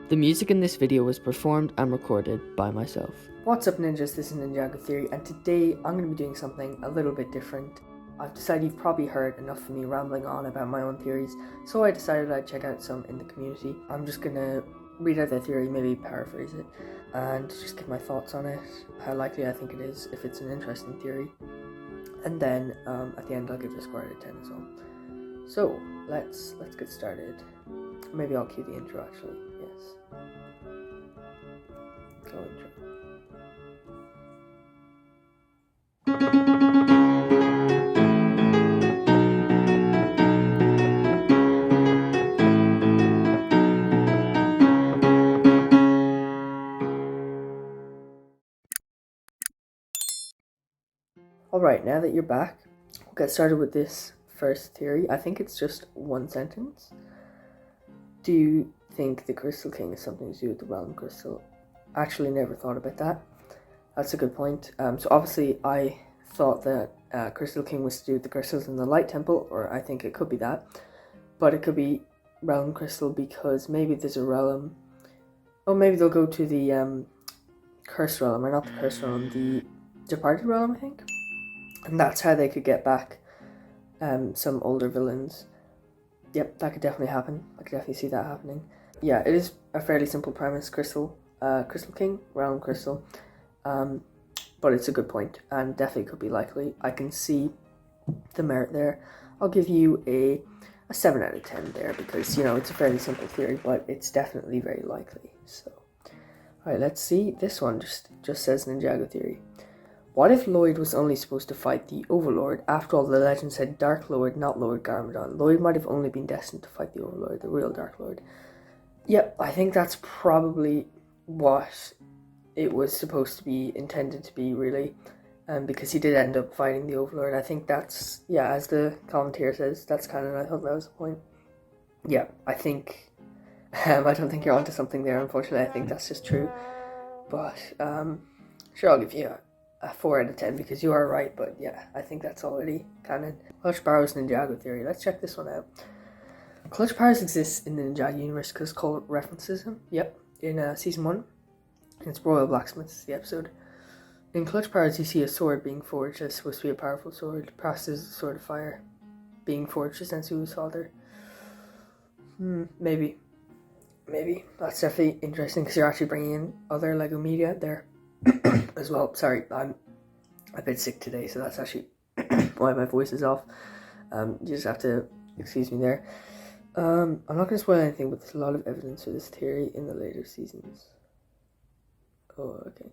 The music in this video was performed and recorded by myself. What's up ninjas, this is Ninjago Theory, and today I'm going to be doing something a little bit different. I've decided you've probably heard enough of me rambling on about my own theories, so I decided I'd check out some in the community. I'm just going to read out their theory, maybe paraphrase it, and just give my thoughts on it, how likely I think it is, if it's an interesting theory, and then at the end I'll give it a score out of 10 as well. So let's get started. Maybe I'll cue the intro actually, yes. Go intro. Alright, now that you're back, we'll get started with this first theory. I think it's just one sentence. Do you think the Crystal King has something to do with the Realm Crystal? Actually never thought about that. That's a good point. So obviously I thought that Crystal King was to do with the crystals in the Light Temple, or I think it could be that. But it could be Realm Crystal because maybe there's a realm. Oh, maybe they'll go to the Cursed Realm, or not the Cursed Realm, the Departed Realm, I think. And that's how they could get back some older villains. Yep, that could definitely happen. I could definitely see that happening. Yeah, it is a fairly simple premise. Crystal King, Realm Crystal. But it's a good point and definitely could be likely. I can see the merit there. I'll give you a 7 out of 10 there because, you know, it's a fairly simple theory, but it's definitely very likely. So, alright, let's see. This one just says Ninjago Theory. What if Lloyd was only supposed to fight the Overlord? After all, the legend said Dark Lord, not Lord Garmadon. Lloyd might have only been destined to fight the Overlord, the real Dark Lord. Yep, I think that's probably what it was supposed to be intended to be, really. Because he did end up fighting the Overlord. I think that's, yeah, as the commentator says, that's kind of, I thought that was the point. Yeah, I think, I don't think you're onto something there, unfortunately. I think that's just true. But, sure, I'll give you a 4 out of 10 because you are right, but yeah, I think that's already canon. Clutch Powers Ninjago Theory. Let's check this one out. Clutch Powers exists in the Ninjago universe because Cole references him. Yep, in season 1. It's Royal Blacksmiths, the episode. In Clutch Powers, you see a sword being forged that's supposed to be a powerful sword. Perhaps there's a sword of fire being forged to Sensu's father. Maybe. That's definitely interesting because you're actually bringing in other LEGO media there as well. Sorry, I'm a bit sick today, so that's actually why my voice is off. You just have to excuse me there. I'm not going to spoil anything, but there's a lot of evidence for this theory in the later seasons. Oh, okay.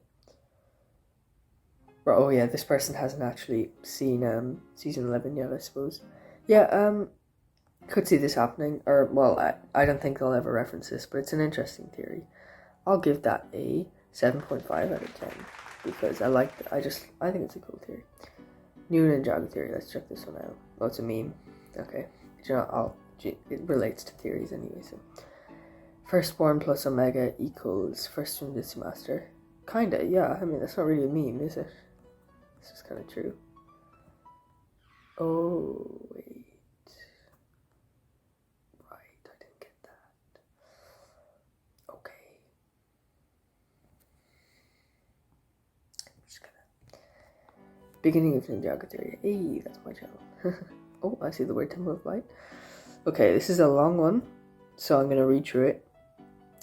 Oh yeah, this person hasn't actually seen season 11 yet, I suppose. Yeah, could see this happening, or, well, I don't think they'll ever reference this, but it's an interesting theory. I'll give that a 7.5 out of 10, because I think it's a cool theory. New Ninjago Theory, let's check this one out. Oh, it's a meme. Okay. You know, it relates to theories anyway, so. Firstborn plus Omega equals First Jujutsu Master. Kinda, yeah. I mean, that's not really a meme, is it? This is kind of true. Oh, wait. Right, I didn't get that. Okay. I'm just gonna... Beginning of Ninjago Theory. Hey, that's my channel. Oh, I see the word Temple of Light. Okay, this is a long one, so I'm gonna read through it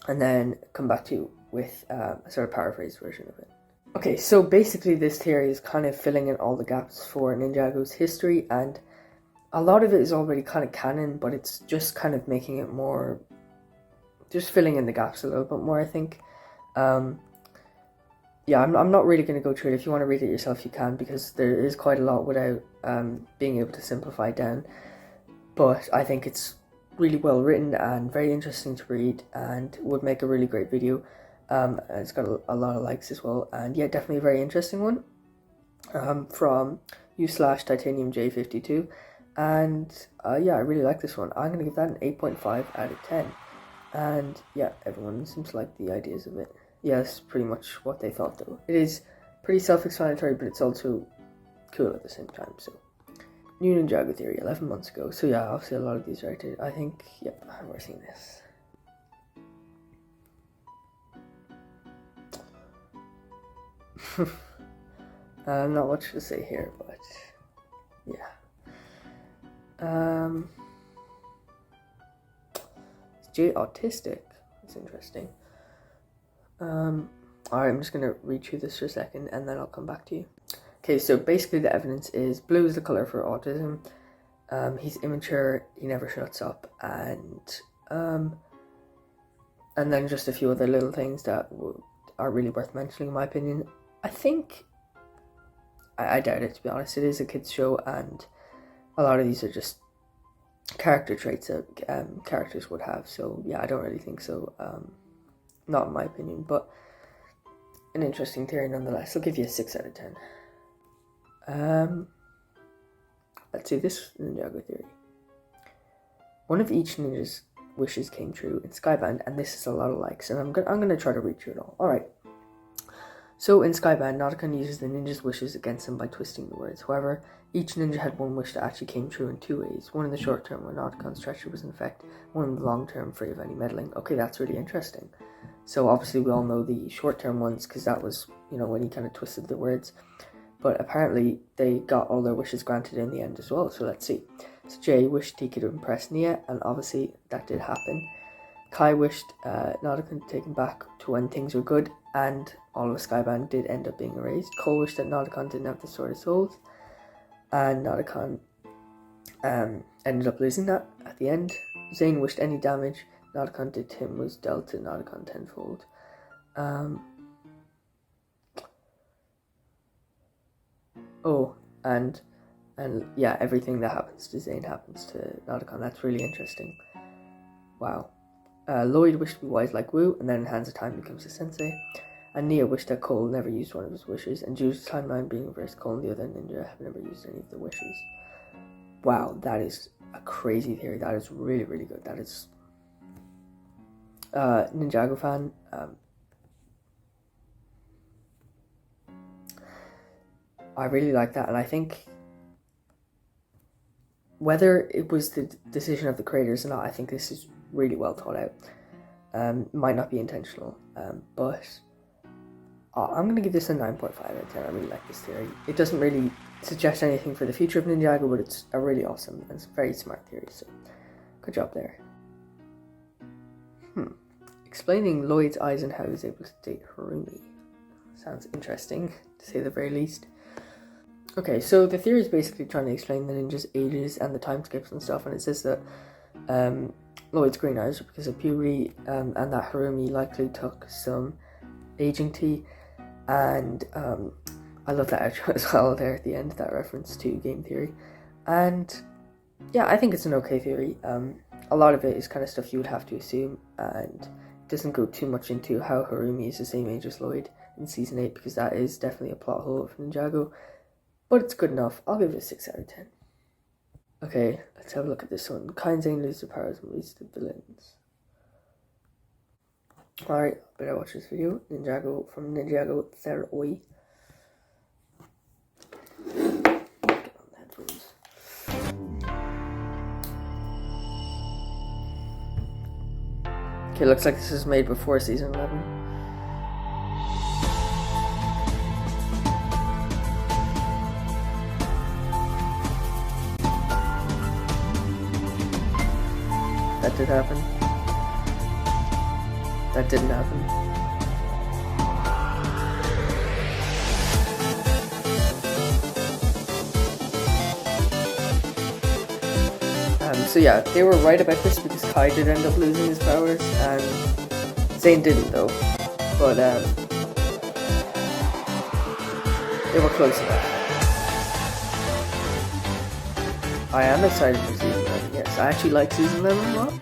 and then come back to you with a sort of paraphrased version of it. Okay, so basically this theory is kind of filling in all the gaps for Ninjago's history, and a lot of it is already kind of canon, but it's just kind of making it more, just filling in the gaps a little bit more, I think. Yeah, I'm not really going to go through it. If you want to read it yourself, you can, because there is quite a lot without being able to simplify it down. But I think it's really well written and very interesting to read and would make a really great video. It's got a lot of likes as well, and yeah, definitely a very interesting one from u/titaniumj52, and yeah, I really like this one. I'm going to give that an 8.5 out of 10, and yeah, everyone seems to like the ideas of it. Yeah, that's pretty much what they thought though. It is pretty self-explanatory, but it's also cool at the same time, so. New Ninjago Theory, 11 months ago. So yeah, obviously a lot of these are outdated. I think, yep, we're seeing this. Not much to say here, but yeah. Is Jay autistic? That's interesting. Alright, I'm just gonna read through this for a second and then I'll come back to you. Okay, so basically the evidence is blue is the color for autism. He's immature, he never shuts up, and then just a few other little things that are really worth mentioning in my opinion. I think, I doubt it to be honest, it is a kids show and a lot of these are just character traits that characters would have, so yeah, I don't really think so, not in my opinion, but an interesting theory nonetheless. I'll give you a 6 out of 10. Let's see, this Ninjago theory. One of each ninja's wishes came true in Skybound, and this is a lot of likes, and I'm gonna try to read through it all. Alright. So in Skybound, Nautican uses the ninja's wishes against him by twisting the words. However, each ninja had one wish that actually came true in 2 ways. One in the short term when Nautican's treachery was in effect, one in the long term free of any meddling. Okay, that's really interesting. So obviously we all know the short term ones because that was, when he kind of twisted the words. But apparently they got all their wishes granted in the end as well, so let's see. So Jay wished he could impress Nia, and obviously that did happen. Kai wished Nautican to take him back to when things were good, and all of Skybound did end up being erased. Cole wished that Nautican didn't have the Sword of Souls, and Nautican ended up losing that at the end. Zane wished any damage Nautican did to him was dealt to Nautican tenfold. And yeah, everything that happens to Zane happens to Nautican. That's really interesting. Wow. Lloyd wished to be wise like Wu, and then in Hands of Time becomes a sensei. And Nia wished that Cole never used one of his wishes, and due to timeline being reversed, Cole and the other ninja have never used any of the wishes. Wow, that is a crazy theory. That is really, really good. That is... Ninjago fan, I really like that, and I think whether it was the decision of the creators or not, I think this is really well thought out. Might not be intentional, but I'm going to give this a 9.5 out of 10. I really like this theory. It doesn't really suggest anything for the future of Ninjago, but it's a really awesome and very smart theory, so good job there. Explaining Lloyd's eyes and how he was able to date Harumi. Sounds interesting, to say the very least. Okay, so the theory is basically trying to explain the ninjas' ages and the time skips and stuff, and it says that Lloyd's green eyes are because of puberty, and that Harumi likely took some aging tea, and I love that outro as well there at the end, that reference to game theory. And yeah, I think it's an okay theory. A lot of it is kind of stuff you would have to assume, and doesn't go too much into how Harumi is the same age as Lloyd in Season 8, because that is definitely a plot hole of Ninjago, but it's good enough. I'll give it a 6 out of 10. Okay, let's have a look at this one. Kai and Zane lose their powers and release the villains. Alright, better watch this video. Ninjago from Ninjago Theory. Get on the headphones. Okay, looks like this is made before Season 11. That did happen. That didn't happen. So yeah, they were right about this because Kai did end up losing his powers, and Zane didn't though. But they were close enough. I am excited for Season 11, yes. I actually like Season 11 a lot.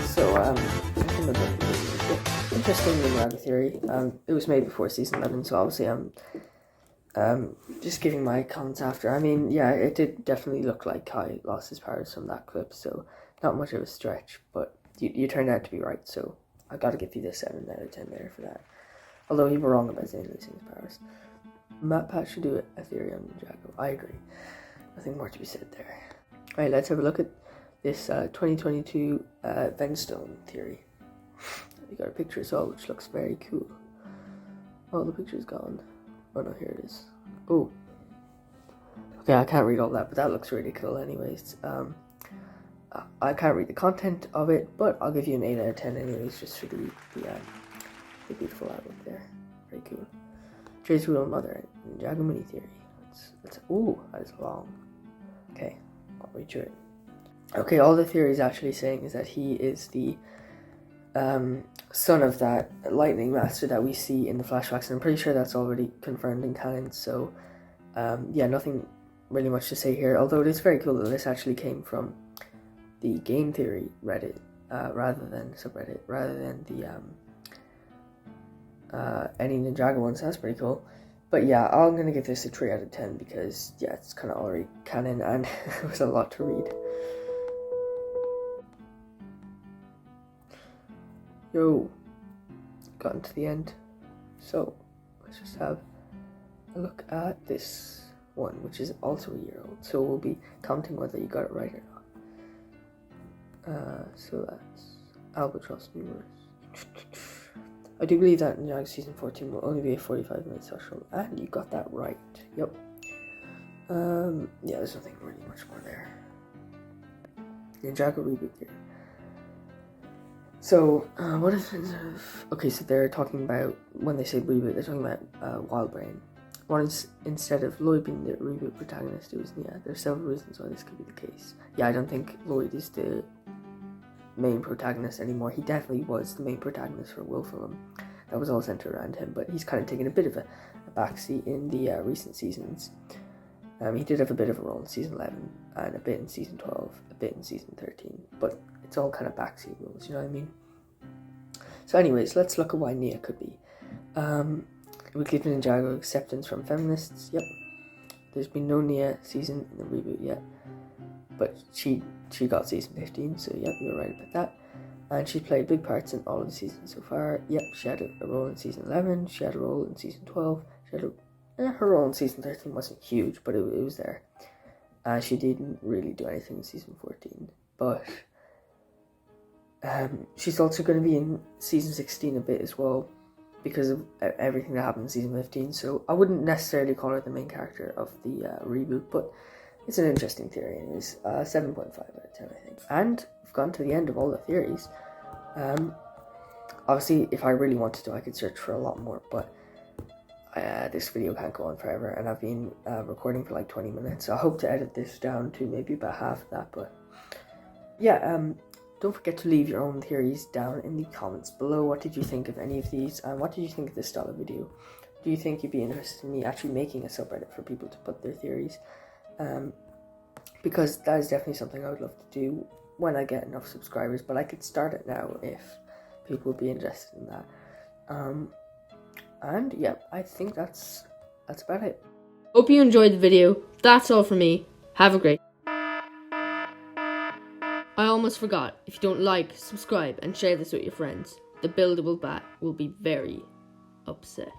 So interesting Ninjago Theory. It was made before Season 11, so obviously I'm just giving my comments after. I mean, yeah, it did definitely look like Kai lost his powers from that clip, so not much of a stretch, but you turned out to be right, so I gotta give you the 7 out of 10 there for that. Although you were wrong about Zane losing his powers. Matt Pat should do a theory on Ninjago. I agree. Nothing more to be said there. Alright, let's have a look at this 2022 Venstone theory. You got a picture as well, which looks very cool. Oh, the picture's gone. Oh no, here it is. Oh. Okay, I can't read all that, but that looks really cool anyways. I can't read the content of it, but I'll give you an 8 out of 10 anyways, just for the beautiful artwork there. Very cool. Trace Rule Mother, Ninjago Mini Theory. Ooh, that is long. Okay, I'll read through it. Okay, all the theory is actually saying is that he is the son of that lightning master that we see in the flashbacks, and I'm pretty sure that's already confirmed in canon, so yeah, nothing really much to say here, although it is very cool that this actually came from the game theory Reddit, rather than subreddit, rather than the any Ninjago ones. That's pretty cool. But yeah, I'm gonna give this a 3 out of 10 because yeah, it's kind of already canon and it was a lot to read. Yo, gotten to the end, so let's just have a look at this one, which is also a year old, so we'll be counting whether you got it right or not. So that's Albatross Theory. I do believe that Ninjago Season 14 will only be a 45-minute special, and you got that right. Yep. Yeah, there's nothing really much more there. Ninjago Reboot Theory. So, what is it? Okay, so they're talking about, when they say reboot, they're talking about Wild Brain. One is, instead of Lloyd being the reboot protagonist, it was, yeah, there's several reasons why this could be the case. Yeah, I don't think Lloyd is the main protagonist anymore. He definitely was the main protagonist for Wolfram. That was all centered around him, but he's kind of taken a bit of a backseat in the recent seasons. He did have a bit of a role in Season 11, and a bit in Season 12, a bit in Season 13, but it's all kind of backseat roles, you know what I mean? So anyways, let's look at why Nia could be. We give Ninjago acceptance from feminists. Yep. There's been no Nia season in the reboot yet, but she got Season 15, so yep, you're right about that. And she played big parts in all of the seasons so far. Yep, she had a role in Season 11, she had a role in Season 12, she had her role in Season 13 wasn't huge, but it was there. She didn't really do anything in Season 14, but she's also going to be in Season 16 a bit as well, because of everything that happened in Season 15, so I wouldn't necessarily call her the main character of the reboot, but it's an interesting theory anyways. 7.5 out of 10, I think. And we've gone to the end of all the theories. Obviously, if I really wanted to, I could search for a lot more, but this video can't go on forever, and I've been recording for like 20 minutes, so I hope to edit this down to maybe about half of that, but yeah, don't forget to leave your own theories down in the comments below. What did you think of any of these, and what did you think of this style of video? Do you think you'd be interested in me actually making a subreddit for people to put their theories? Because that is definitely something I would love to do when I get enough subscribers, but I could start it now if people would be interested in that. And yeah, I think that's about it. Hope you enjoyed the video. That's all from me. Have a great. I almost forgot. If you don't like, subscribe, and share this with your friends, the buildable bat will be very upset.